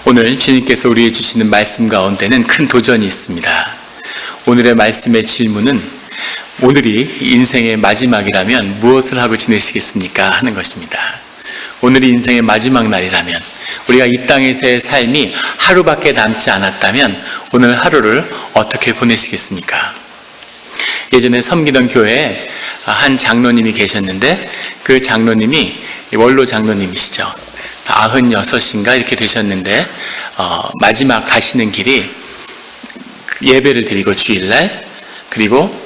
오늘 주님께서 우리에게 주시는 말씀 가운데는 큰 도전이 있습니다. 오늘의 말씀의 질문은 오늘이 인생의 마지막이라면 무엇을 하고 지내시겠습니까? 하는 것입니다. 오늘이 인생의 마지막 날이라면, 우리가 이 땅에서의 삶이 하루밖에 남지 않았다면 오늘 하루를 어떻게 보내시겠습니까? 예전에 섬기던 교회에 한 장로님이 계셨는데, 그 장로님이 원로 장로님이시죠. 96인가 이렇게 되셨는데, 마지막 가시는 길이 예배를 드리고 주일날, 그리고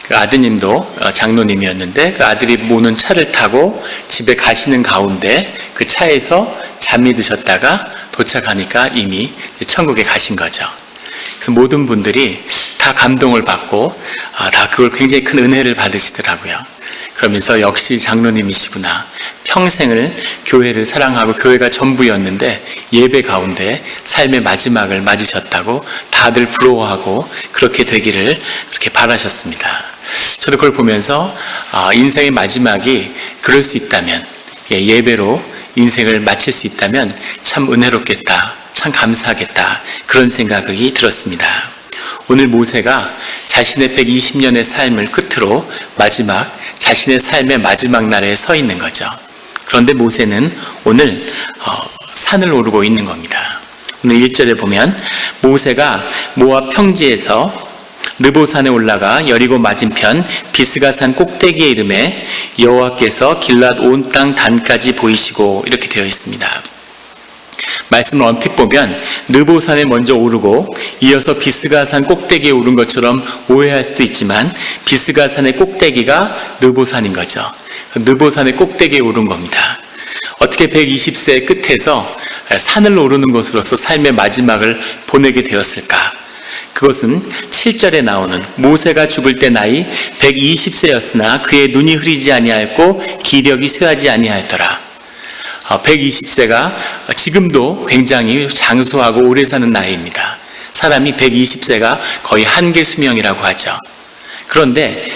그 아드님도 장로님이었는데 그 아들이 모는 차를 타고 집에 가시는 가운데 그 차에서 잠이 드셨다가 도착하니까 이미 천국에 가신 거죠. 그래서 모든 분들이 다 감동을 받고 다 그걸 굉장히 큰 은혜를 받으시더라고요. 그러면서 역시 장로님이시구나. 평생을 교회를 사랑하고 교회가 전부였는데 예배 가운데 삶의 마지막을 맞으셨다고 다들 부러워하고 그렇게 되기를 그렇게 바라셨습니다. 저도 그걸 보면서 인생의 마지막이 그럴 수 있다면, 예배로 인생을 마칠 수 있다면 참 은혜롭겠다, 참 감사하겠다, 그런 생각이 들었습니다. 오늘 모세가 자신의 120년의 삶을 끝으로 자신의 삶의 마지막 날에 서 있는 거죠. 그런데 모세는 오늘 산을 오르고 있는 겁니다. 오늘 1절에 보면 모세가 모압 평지에서 느보산에 올라가 여리고 맞은편 비스가산 꼭대기에 이르매 여호와께서 길랏 온 땅 단까지 보이시고, 이렇게 되어 있습니다. 말씀을 얼핏 보면 느보산에 먼저 오르고 이어서 비스가산 꼭대기에 오른 것처럼 오해할 수도 있지만, 비스가산의 꼭대기가 느보산인 거죠. 느보산의 꼭대기에 오른 겁니다. 어떻게 120세의 끝에서 산을 오르는 것으로서 삶의 마지막을 보내게 되었을까? 그것은 7절에 나오는 모세가 죽을 때 나이 120세였으나 그의 눈이 흐리지 아니하였고 기력이 쇠하지 아니하였더라. 120세가 지금도 굉장히 장수하고 오래 사는 나이입니다. 사람이 120세가 거의 한계 수명이라고 하죠. 그런데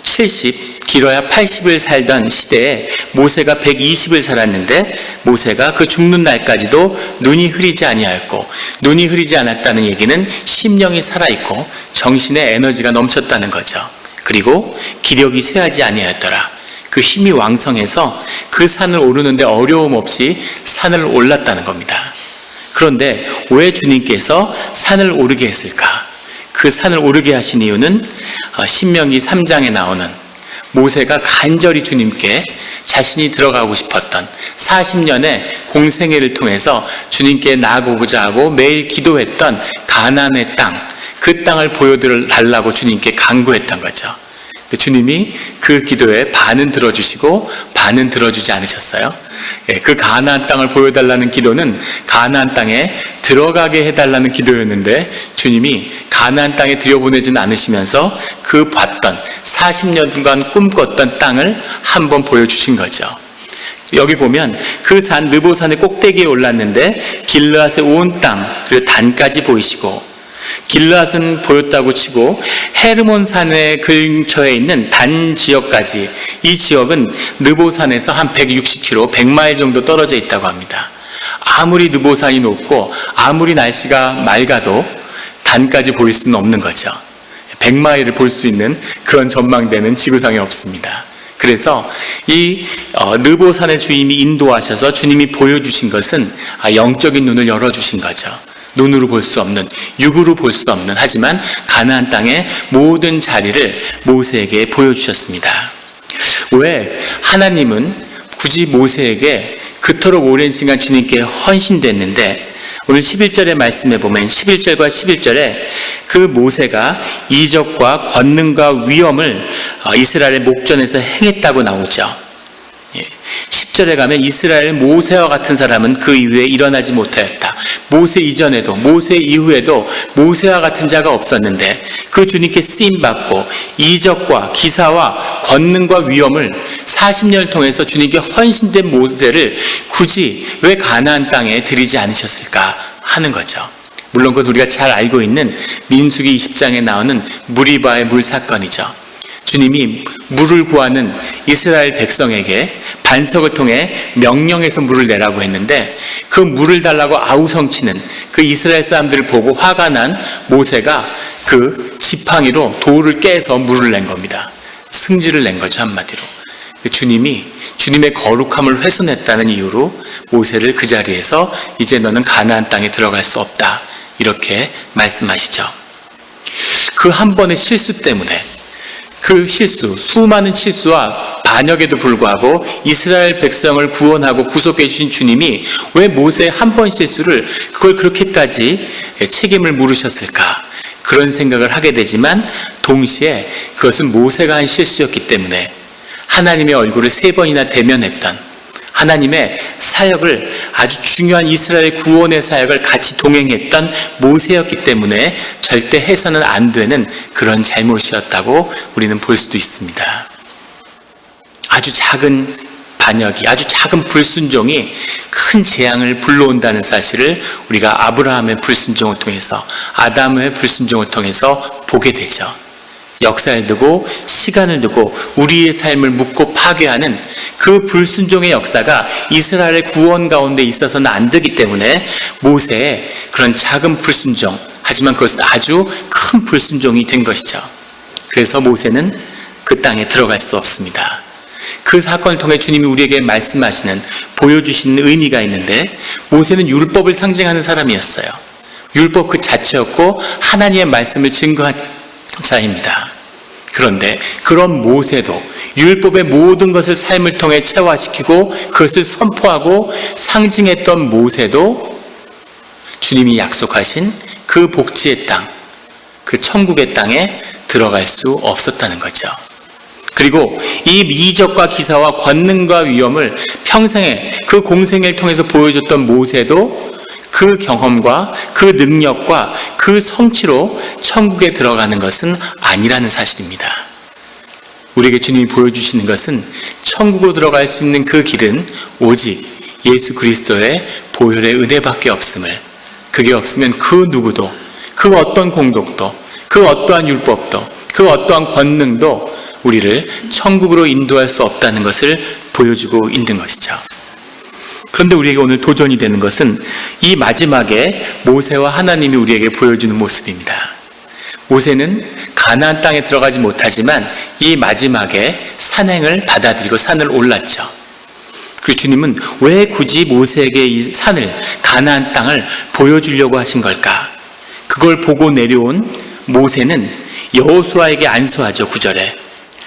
70, 길어야 80을 살던 시대에 모세가 120을 살았는데, 모세가 그 죽는 날까지도 눈이 흐리지 아니하였고, 눈이 흐리지 않았다는 얘기는 심령이 살아있고 정신에 에너지가 넘쳤다는 거죠. 그리고 기력이 쇠하지 아니하였더라. 그 힘이 왕성해서 그 산을 오르는데 어려움 없이 산을 올랐다는 겁니다. 그런데 왜 주님께서 산을 오르게 했을까? 그 산을 오르게 하신 이유는 신명기 3장에 나오는 모세가 간절히 주님께 자신이 들어가고 싶었던 40년의 공생애를 통해서 주님께 나아가고자 하고 매일 기도했던 가나안의 땅, 그 땅을 보여달라고 주님께 간구했던 거죠. 주님이 그 기도에 반은 들어주시고 반은 들어주지 않으셨어요. 그 가나안 땅을 보여달라는 기도는 가나안 땅에 들어가게 해달라는 기도였는데, 주님이 가나안 땅에 들여보내지는 않으시면서 그 봤던 40년간 꿈꿨던 땅을 한번 보여주신 거죠. 여기 보면 그 산 느보산의 꼭대기에 올랐는데 길르앗의 온 땅, 그리고 단까지 보이시고, 길르앗은 보였다고 치고 헤르몬 산의 근처에 있는 단 지역까지, 이 지역은 느보산에서 한 160km, 100마일 정도 떨어져 있다고 합니다. 아무리 느보산이 높고 아무리 날씨가 맑아도 단까지 보일 수는 없는 거죠. 100마일을 볼 수 있는 그런 전망대는 지구상에 없습니다. 그래서 이 느보산의 주님이 인도하셔서 주님이 보여주신 것은 영적인 눈을 열어주신 거죠. 눈으로 볼 수 없는, 육으로 볼 수 없는, 하지만 가나안 땅의 모든 자리를 모세에게 보여주셨습니다. 왜 하나님은 굳이 모세에게 그토록 오랜 시간 주님께 헌신됐는데, 오늘 11절의 말씀에 보면 11절과 11절에 그 모세가 이적과 권능과 위엄을 이스라엘의 목전에서 행했다고 나오죠. 10절에 가면 이스라엘 모세와 같은 사람은 그 이후에 일어나지 못하였다. 모세 이전에도 모세 이후에도 모세와 같은 자가 없었는데, 그 주님께 쓰임받고 이적과 기사와 권능과 위엄을 40년을 통해서 주님께 헌신된 모세를 굳이 왜 가나안 땅에 들이지 않으셨을까 하는 거죠. 물론 그것 우리가 잘 알고 있는 민수기 20장에 나오는 무리바의 물 사건이죠. 주님이 물을 구하는 이스라엘 백성에게 반석을 통해 명령해서 물을 내라고 했는데 그 물을 달라고 아우성치는 그 이스라엘 사람들을 보고 화가 난 모세가 그 지팡이로 돌을 깨서 물을 낸 겁니다. 승질을 낸 거죠, 한마디로. 주님이 주님의 거룩함을 훼손했다는 이유로 모세를 그 자리에서 이제 너는 가나안 땅에 들어갈 수 없다, 이렇게 말씀하시죠. 그 한 번의 실수 때문에, 그 실수, 수많은 실수와 반역에도 불구하고 이스라엘 백성을 구원하고 구속해 주신 주님이 왜 모세의 한 번 실수를 그걸 그렇게까지 책임을 물으셨을까? 그런 생각을 하게 되지만 동시에 그것은 모세가 한 실수였기 때문에 하나님의 얼굴을 3번이나 대면했던, 하나님의 사역을, 아주 중요한 이스라엘 구원의 사역을 같이 동행했던 모세였기 때문에 절대 해서는 안 되는 그런 잘못이었다고 우리는 볼 수도 있습니다. 아주 작은 반역이, 아주 작은 불순종이 큰 재앙을 불러온다는 사실을 우리가 아브라함의 불순종을 통해서, 아담의 불순종을 통해서 보게 되죠. 역사를 두고 시간을 두고 우리의 삶을 묻고 파괴하는 그 불순종의 역사가 이스라엘의 구원 가운데 있어서는 안 되기 때문에 모세의 그런 작은 불순종, 하지만 그것은 아주 큰 불순종이 된 것이죠. 그래서 모세는 그 땅에 들어갈 수 없습니다. 그 사건을 통해 주님이 우리에게 말씀하시는, 보여주시는 의미가 있는데, 모세는 율법을 상징하는 사람이었어요. 율법 그 자체였고 하나님의 말씀을 증거한 자입니다. 그런데 그런 모세도 율법의 모든 것을 삶을 통해 체화시키고 그것을 선포하고 상징했던 모세도 주님이 약속하신 그 복지의 땅, 그 천국의 땅에 들어갈 수 없었다는 거죠. 그리고 이 이적과 기사와 권능과 위엄을 평생에 그 공생애를 통해서 보여줬던 모세도 그 경험과 그 능력과 그 성취로 천국에 들어가는 것은 아니라는 사실입니다. 우리에게 주님이 보여주시는 것은 천국으로 들어갈 수 있는 그 길은 오직 예수 그리스도의 보혈의 은혜밖에 없음을, 그게 없으면 그 누구도, 그 어떤 공덕도, 그 어떠한 율법도, 그 어떠한 권능도 우리를 천국으로 인도할 수 없다는 것을 보여주고 있는 것이죠. 그런데 우리에게 오늘 도전이 되는 것은 이 마지막에 모세와 하나님이 우리에게 보여주는 모습입니다. 모세는 가나안 땅에 들어가지 못하지만 이 마지막에 산행을 받아들이고 산을 올랐죠. 그리고 주님은 왜 굳이 모세에게 이 산을, 가나안 땅을 보여주려고 하신 걸까? 그걸 보고 내려온 모세는 여호수아에게 안수하죠. 9절에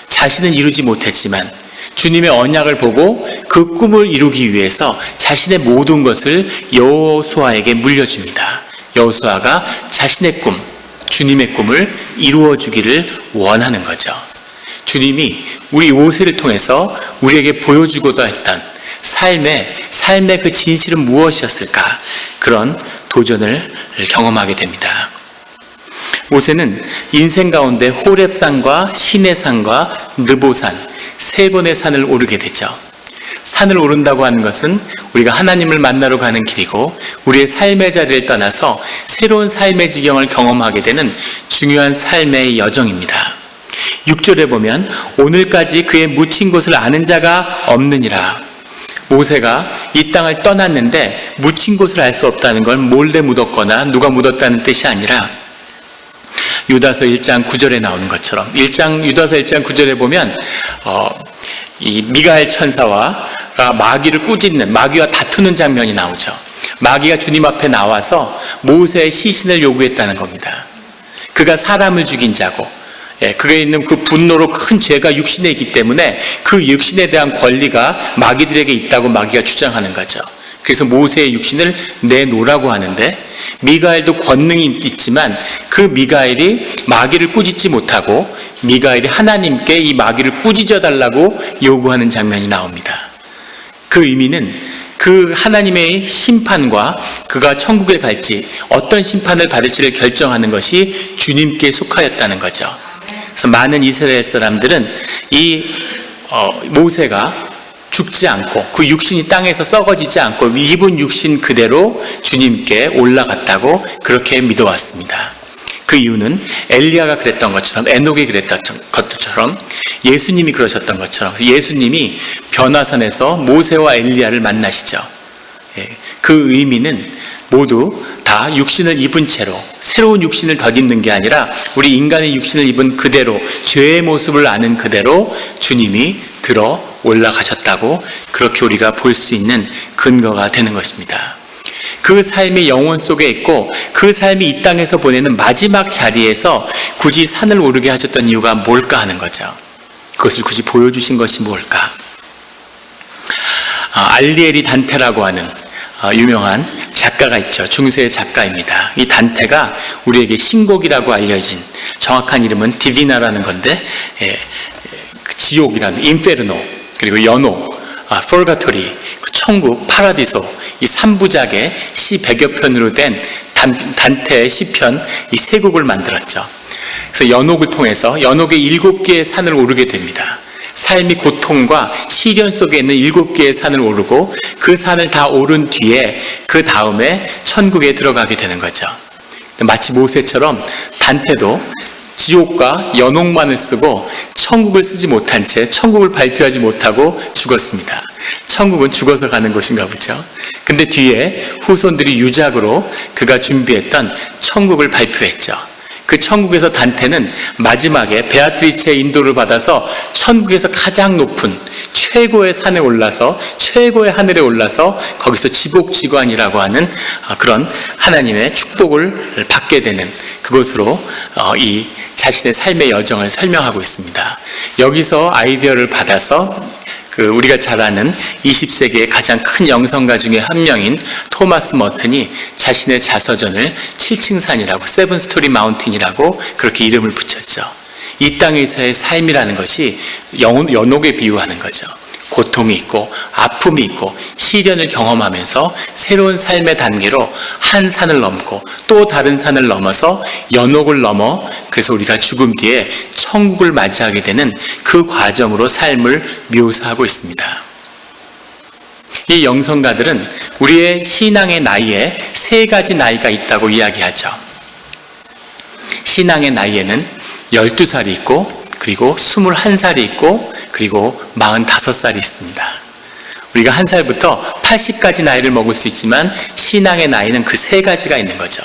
자신은 이루지 못했지만 주님의 언약을 보고 그 꿈을 이루기 위해서 자신의 모든 것을 여호수아에게 물려줍니다. 여호수아가 자신의 꿈, 주님의 꿈을 이루어주기를 원하는 거죠. 주님이 우리 모세를 통해서 우리에게 보여주고자 했던 삶의 그 진실은 무엇이었을까? 그런 도전을 경험하게 됩니다. 모세는 인생 가운데 호렙산과 시내산과 느보산, 3번의 산을 오르게 되죠. 산을 오른다고 하는 것은 우리가 하나님을 만나러 가는 길이고 우리의 삶의 자리를 떠나서 새로운 삶의 지경을 경험하게 되는 중요한 삶의 여정입니다. 6절에 보면 오늘까지 그의 묻힌 곳을 아는 자가 없느니라. 모세가 이 땅을 떠났는데 묻힌 곳을 알 수 없다는 건 몰래 묻었거나 누가 묻었다는 뜻이 아니라 유다서 1장 9절에 나오는 것처럼 유다서 1장 9절에 보면 이 미가엘 천사와 마귀를 꾸짖는, 마귀와 다투는 장면이 나오죠. 마귀가 주님 앞에 나와서 모세의 시신을 요구했다는 겁니다. 그가 사람을 죽인 자고 그게 있는 그 분노로 큰 죄가 육신에 있기 때문에 그 육신에 대한 권리가 마귀들에게 있다고 마귀가 주장하는 거죠. 그래서 모세의 육신을 내놓으라고 하는데 미가엘도 권능이 있지만 그 미가엘이 마귀를 꾸짖지 못하고 미가엘이 하나님께 이 마귀를 꾸짖어 달라고 요구하는 장면이 나옵니다. 그 의미는 그 하나님의 심판과 그가 천국에 갈지 어떤 심판을 받을지를 결정하는 것이 주님께 속하였다는 거죠. 그래서 많은 이스라엘 사람들은 이 모세가 죽지 않고 그 육신이 땅에서 썩어지지 않고 입은 육신 그대로 주님께 올라갔다고 그렇게 믿어왔습니다. 그 이유는 엘리야가 그랬던 것처럼, 에녹이 그랬던 것처럼, 예수님이 그러셨던 것처럼, 예수님이 변화산에서 모세와 엘리야를 만나시죠. 그 의미는 모두 다 육신을 입은 채로 새로운 육신을 덧입는 게 아니라 우리 인간의 육신을 입은 그대로, 죄의 모습을 아는 그대로 주님이 들어 올라가셨다고, 그렇게 우리가 볼 수 있는 근거가 되는 것입니다. 그 삶이 영혼 속에 있고 그 삶이 이 땅에서 보내는 마지막 자리에서 굳이 산을 오르게 하셨던 이유가 뭘까 하는 거죠. 그것을 굳이 보여주신 것이 뭘까? 알리에리 단테라고 하는 유명한 작가가 있죠. 중세의 작가입니다. 이 단테가 우리에게 신곡이라고 알려진, 정확한 이름은 디비나라는 건데, 지옥이라는 인페르노, 그리고 연옥, 폴가토리, 천국, 파라디소, 이 3부작의 시 100여 편으로 된 단테의 시편, 이 세 곡을 만들었죠. 그래서 연옥을 통해서 연옥의 7개의 산을 오르게 됩니다. 삶이 고통과 시련 속에 있는 7개의 산을 오르고 그 산을 다 오른 뒤에 그 다음에 천국에 들어가게 되는 거죠. 마치 모세처럼 단테도 지옥과 연옥만을 쓰고 천국을 쓰지 못한 채 천국을 발표하지 못하고 죽었습니다. 천국은 죽어서 가는 곳인가 보죠. 근데 뒤에 후손들이 유작으로 그가 준비했던 천국을 발표했죠. 그 천국에서 단테는 마지막에 베아트리체의 인도를 받아서 천국에서 가장 높은 최고의 산에 올라서, 최고의 하늘에 올라서 거기서 지복지관이라고 하는 그런 하나님의 축복을 받게 되는 그것으로 이 자신의 삶의 여정을 설명하고 있습니다. 여기서 아이디어를 받아서 우리가 잘 아는 20세기의 가장 큰 영성가 중에 한 명인 토마스 머튼이 자신의 자서전을 7층 산이라고, 세븐 스토리 마운틴이라고 그렇게 이름을 붙였죠. 이 땅에서의 삶이라는 것이 연옥에 비유하는 거죠. 고통이 있고 아픔이 있고 시련을 경험하면서 새로운 삶의 단계로 한 산을 넘고 또 다른 산을 넘어서 연옥을 넘어, 그래서 우리가 죽음 뒤에 천국을 맞이하게 되는 그 과정으로 삶을 묘사하고 있습니다. 이 영성가들은 우리의 신앙의 나이에 3가지 나이가 있다고 이야기하죠. 신앙의 나이에는 12살이 있고, 그리고 21살이 있고, 그리고 45살이 있습니다. 우리가 1살부터 80까지 나이를 먹을 수 있지만 신앙의 나이는 그 3가지가 있는 거죠.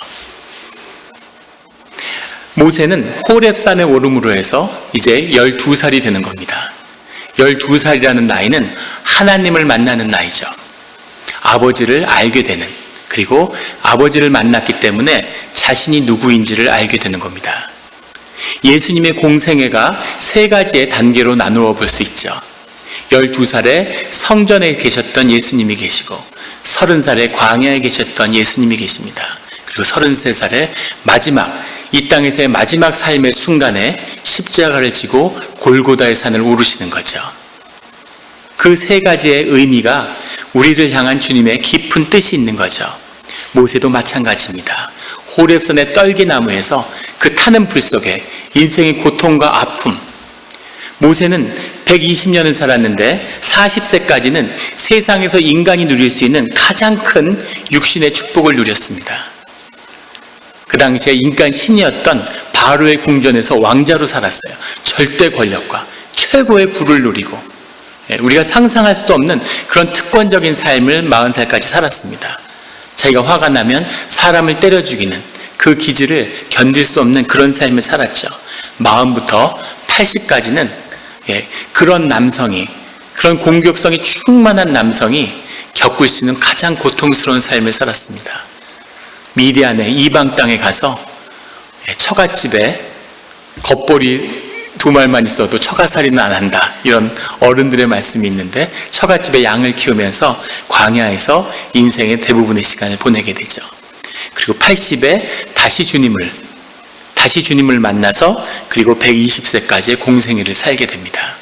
모세는 호렙산에 오름으로 해서 이제 12살이 되는 겁니다. 12살이라는 나이는 하나님을 만나는 나이죠. 아버지를 알게 되는, 그리고 아버지를 만났기 때문에 자신이 누구인지를 알게 되는 겁니다. 예수님의 공생애가 3가지의 단계로 나누어 볼 수 있죠. 12살에 성전에 계셨던 예수님이 계시고, 30살에 광야에 계셨던 예수님이 계십니다. 그리고 33살에 마지막, 이 땅에서의 마지막 삶의 순간에 십자가를 지고 골고다의 산을 오르시는 거죠. 그 3가지의 의미가 우리를 향한 주님의 깊은 뜻이 있는 거죠. 모세도 마찬가지입니다. 호렙산의 떨기나무에서 그 타는 불 속에 인생의 고통과 아픔, 모세는 120년을 살았는데 40세까지는 세상에서 인간이 누릴 수 있는 가장 큰 육신의 축복을 누렸습니다. 그 당시에 인간 신이었던 바로의 궁전에서 왕자로 살았어요. 절대 권력과 최고의 부를 누리고, 우리가 상상할 수도 없는 그런 특권적인 삶을 40살까지 살았습니다. 자기가 화가 나면 사람을 때려 죽이는 그 기질을 견딜 수 없는 그런 삶을 살았죠. 마음부터 80까지는 그런 남성이, 그런 공격성이 충만한 남성이 겪을 수 있는 가장 고통스러운 삶을 살았습니다. 미디안의 이방 땅에 가서 처갓집에 겉벌이 2마리만 있어도 처가살이는 안 한다, 이런 어른들의 말씀이 있는데, 처갓집에 양을 키우면서 광야에서 인생의 대부분의 시간을 보내게 되죠. 그리고 80에 다시 주님을 만나서, 그리고 120세까지의 공생애를 살게 됩니다.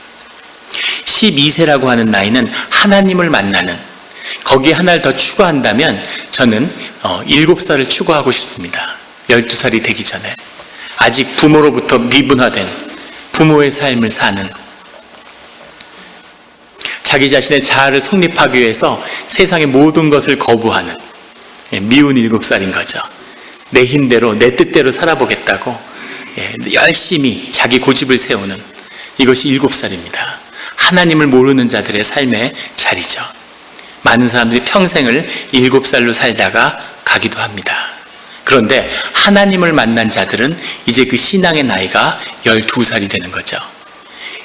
12세라고 하는 나이는 하나님을 만나는, 거기에 하나를 더 추가한다면 저는 7살을 추가하고 싶습니다. 12살이 되기 전에 아직 부모로부터 미분화된 부모의 삶을 사는, 자기 자신의 자아를 성립하기 위해서 세상의 모든 것을 거부하는 미운 7살인 거죠. 내 힘대로 내 뜻대로 살아보겠다고 열심히 자기 고집을 세우는 이것이 7살입니다. 하나님을 모르는 자들의 삶의 자리죠. 많은 사람들이 평생을 7살로 살다가 가기도 합니다. 그런데 하나님을 만난 자들은 이제 그 신앙의 나이가 12살이 되는 거죠.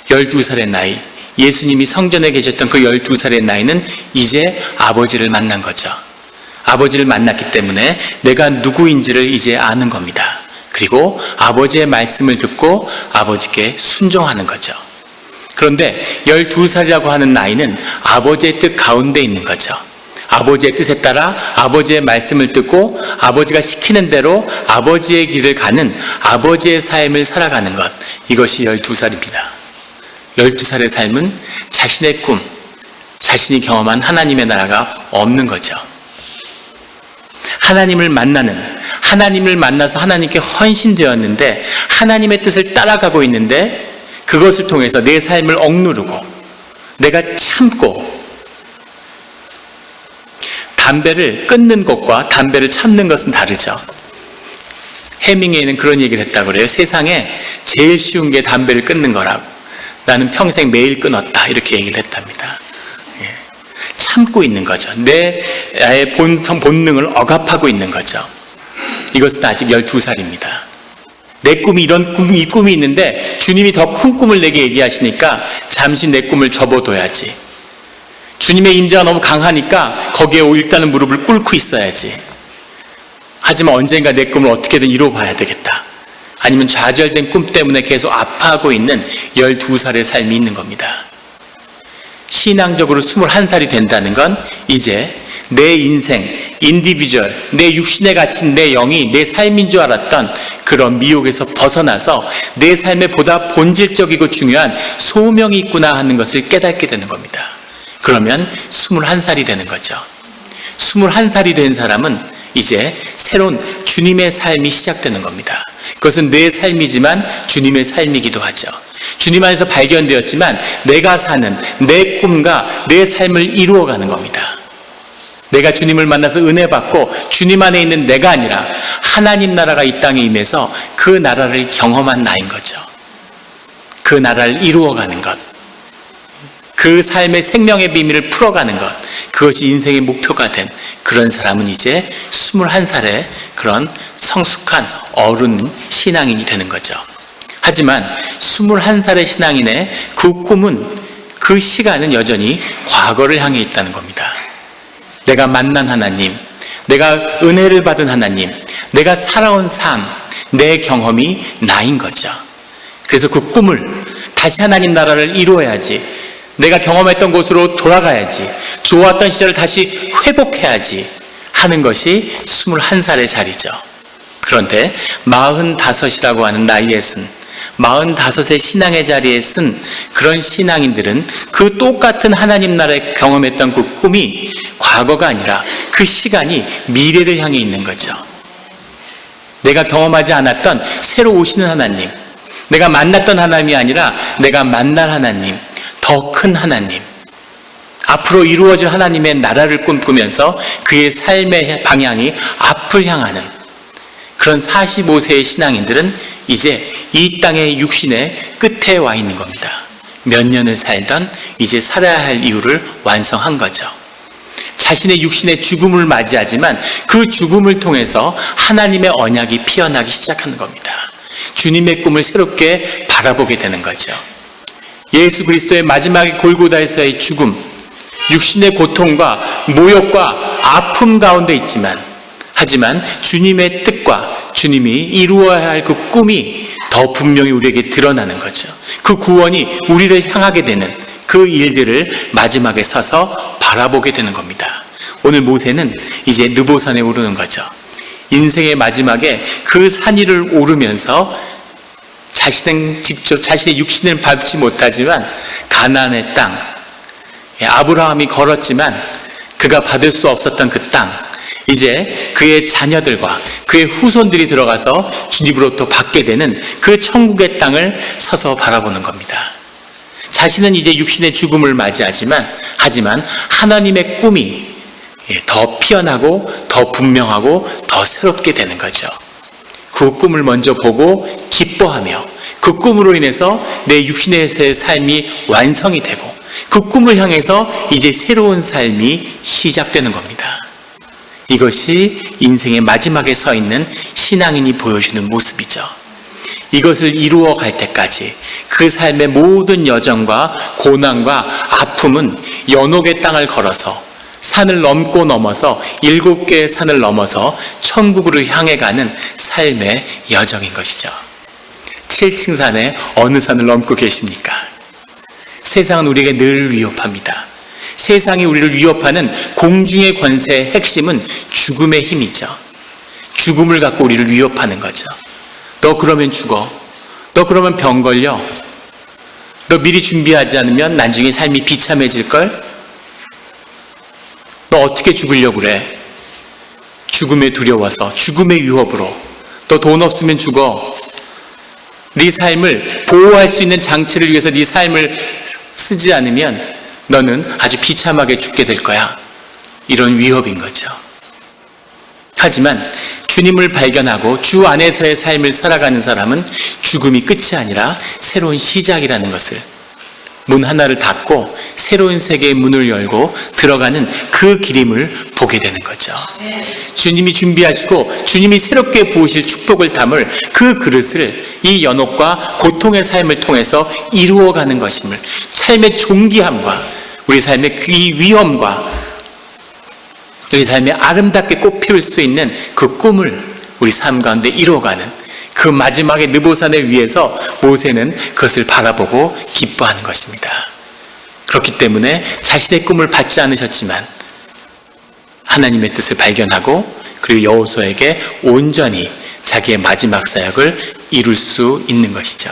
12살의 나이, 예수님이 성전에 계셨던 그 12살의 나이는 이제 아버지를 만난 거죠. 아버지를 만났기 때문에 내가 누구인지를 이제 아는 겁니다. 그리고 아버지의 말씀을 듣고 아버지께 순종하는 거죠. 그런데 12살이라고 하는 나이는 아버지의 뜻 가운데 있는 거죠. 아버지의 뜻에 따라 아버지의 말씀을 듣고 아버지가 시키는 대로 아버지의 길을 가는 아버지의 삶을 살아가는 것, 이것이 12살입니다. 12살의 삶은 자신의 꿈, 자신이 경험한 하나님의 나라가 없는 거죠. 하나님을 만나서 하나님께 헌신되었는데 하나님의 뜻을 따라가고 있는데 그것을 통해서 내 삶을 억누르고 내가 참고, 담배를 끊는 것과 담배를 참는 것은 다르죠. 해밍웨이는 그런 얘기를 했다고 그래요. 세상에 제일 쉬운 게 담배를 끊는 거라고. 나는 평생 매일 끊었다, 이렇게 얘기를 했답니다. 참고 있는 거죠. 내 본능을 억압하고 있는 거죠. 이것은 아직 12살입니다. 내 꿈이 이 꿈이 있는데 주님이 더 큰 꿈을 내게 얘기하시니까 잠시 내 꿈을 접어둬야지. 주님의 임재가 너무 강하니까 거기에 일단은 무릎을 꿇고 있어야지. 하지만 언젠가 내 꿈을 어떻게든 이뤄봐야 되겠다. 아니면 좌절된 꿈 때문에 계속 아파하고 있는 12살의 삶이 있는 겁니다. 신앙적으로 21살이 된다는 건 이제 내 인생, 인디비주얼, 내 육신에 갇힌 내 영이 내 삶인 줄 알았던 그런 미혹에서 벗어나서 내 삶에 보다 본질적이고 중요한 소명이 있구나 하는 것을 깨닫게 되는 겁니다. 그러면 21살이 되는 거죠. 21살이 된 사람은 이제 새로운 주님의 삶이 시작되는 겁니다. 그것은 내 삶이지만 주님의 삶이기도 하죠. 주님 안에서 발견되었지만 내가 사는 내 꿈과 내 삶을 이루어가는 겁니다. 내가 주님을 만나서 은혜 받고 주님 안에 있는 내가 아니라 하나님 나라가 이 땅에 임해서 그 나라를 경험한 나인 거죠. 그 나라를 이루어가는 것, 그 삶의 생명의 비밀을 풀어가는 것, 그것이 인생의 목표가 된 그런 사람은 이제 21살의 그런 성숙한 어른 신앙인이 되는 거죠. 하지만 21살의 신앙인의 그 꿈은, 그 시간은 여전히 과거를 향해 있다는 겁니다. 내가 만난 하나님, 내가 은혜를 받은 하나님, 내가 살아온 삶, 내 경험이 나인 거죠. 그래서 그 꿈을 다시 하나님 나라를 이루어야지, 내가 경험했던 곳으로 돌아가야지, 좋았던 시절을 다시 회복해야지 하는 것이 21살의 자리죠. 그런데 45이라고 하는 나이에 쓴, 45의 신앙의 자리에 쓴 그런 신앙인들은 그 똑같은 하나님 나라에 경험했던 그 꿈이 과거가 아니라 그 시간이 미래를 향해 있는 거죠. 내가 경험하지 않았던 새로 오시는 하나님, 내가 만났던 하나님이 아니라 내가 만날 하나님, 더 큰 하나님, 앞으로 이루어질 하나님의 나라를 꿈꾸면서 그의 삶의 방향이 앞을 향하는 그런 45세의 신앙인들은 이제 이 땅의 육신의 끝에 와 있는 겁니다. 몇 년을 살던 이제 살아야 할 이유를 완성한 거죠. 자신의 육신의 죽음을 맞이하지만 그 죽음을 통해서 하나님의 언약이 피어나기 시작하는 겁니다. 주님의 꿈을 새롭게 바라보게 되는 거죠. 예수 그리스도의 마지막의 골고다에서의 죽음, 육신의 고통과 모욕과 아픔 가운데 있지만, 하지만 주님의 뜻과 주님이 이루어야 할 그 꿈이 더 분명히 우리에게 드러나는 거죠. 그 구원이 우리를 향하게 되는 그 일들을 마지막에 서서 바라보게 되는 겁니다. 오늘 모세는 이제 느보산에 오르는 거죠. 인생의 마지막에 그 산 위를 오르면서 자신은 직접 자신의 육신을 밟지 못하지만 가나안의 땅, 아브라함이 걸었지만 그가 받을 수 없었던 그 땅, 이제 그의 자녀들과 그의 후손들이 들어가서 주님으로부터 받게 되는 그 천국의 땅을 서서 바라보는 겁니다. 자신은 이제 육신의 죽음을 맞이하지만 하지만 하나님의 꿈이 더 피어나고 더 분명하고 더 새롭게 되는 거죠. 그 꿈을 먼저 보고 기뻐하며 그 꿈으로 인해서 내 육신에서의 삶이 완성이 되고 그 꿈을 향해서 이제 새로운 삶이 시작되는 겁니다. 이것이 인생의 마지막에 서 있는 신앙인이 보여주는 모습이죠. 이것을 이루어 갈 때까지 그 삶의 모든 여정과 고난과 아픔은 연옥의 땅을 걸어서 산을 넘고 넘어서 7개의 산을 넘어서 천국으로 향해 가는 삶의 여정인 것이죠. 7층 산에 어느 산을 넘고 계십니까? 세상은 우리에게 늘 위협합니다. 세상이 우리를 위협하는 공중의 권세의 핵심은 죽음의 힘이죠. 죽음을 갖고 우리를 위협하는 거죠. 너 그러면 죽어. 너 그러면 병 걸려. 너 미리 준비하지 않으면 나중에 삶이 비참해질걸? 너 어떻게 죽으려고 그래? 죽음에 두려워서, 죽음의 위협으로. 너 돈 없으면 죽어. 네 삶을 보호할 수 있는 장치를 위해서 네 삶을 쓰지 않으면 너는 아주 비참하게 죽게 될 거야. 이런 위협인 거죠. 하지만 주님을 발견하고 주 안에서의 삶을 살아가는 사람은 죽음이 끝이 아니라 새로운 시작이라는 것을, 문 하나를 닫고 새로운 세계의 문을 열고 들어가는 그 길임을 보게 되는 거죠. 주님이 준비하시고 주님이 새롭게 부으실 축복을 담을 그 그릇을 이 연옥과 고통의 삶을 통해서 이루어가는 것임을, 삶의 존귀함과 우리 삶의 위험과 우리 삶에 아름답게 꽃피울 수 있는 그 꿈을 우리 삶 가운데 이루어가는 그 마지막에 느보산을 위해서 모세는 그것을 바라보고 기뻐하는 것입니다. 그렇기 때문에 자신의 꿈을 받지 않으셨지만 하나님의 뜻을 발견하고 그리고 여호수아에게 온전히 자기의 마지막 사역을 이룰 수 있는 것이죠.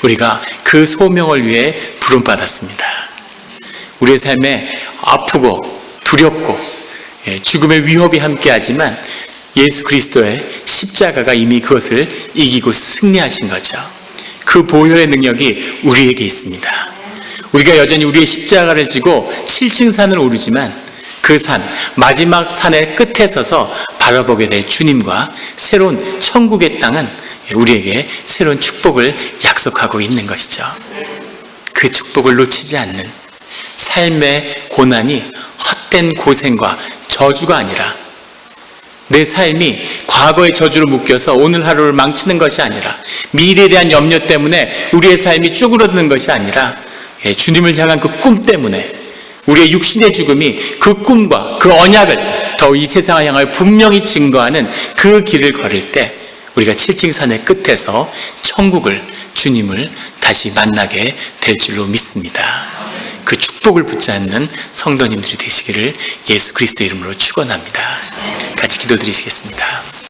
우리가 그 소명을 위해 부름받았습니다. 우리의 삶에 아프고 두렵고 죽음의 위협이 함께하지만 예수 그리스도의 십자가가 이미 그것을 이기고 승리하신 거죠. 그 보혈의 능력이 우리에게 있습니다. 우리가 여전히 우리의 십자가를 지고 7층 산을 오르지만 그 산, 마지막 산의 끝에 서서 바라보게 될 주님과 새로운 천국의 땅은 우리에게 새로운 축복을 약속하고 있는 것이죠. 그 축복을 놓치지 않는 삶의 고난이 헛된 고생과 저주가 아니라, 내 삶이 과거의 저주로 묶여서 오늘 하루를 망치는 것이 아니라, 미래에 대한 염려 때문에 우리의 삶이 쪼그러드는 것이 아니라, 주님을 향한 그 꿈 때문에 우리의 육신의 죽음이 그 꿈과 그 언약을 더 이 세상을 향하여 분명히 증거하는 그 길을 걸을 때 우리가 7층 산의 끝에서 천국을, 주님을 다시 만나게 될 줄로 믿습니다. 그 축복을 붙잡는 성도님들이 되시기를 예수 그리스도 이름으로 축원합니다. 같이 기도드리시겠습니다.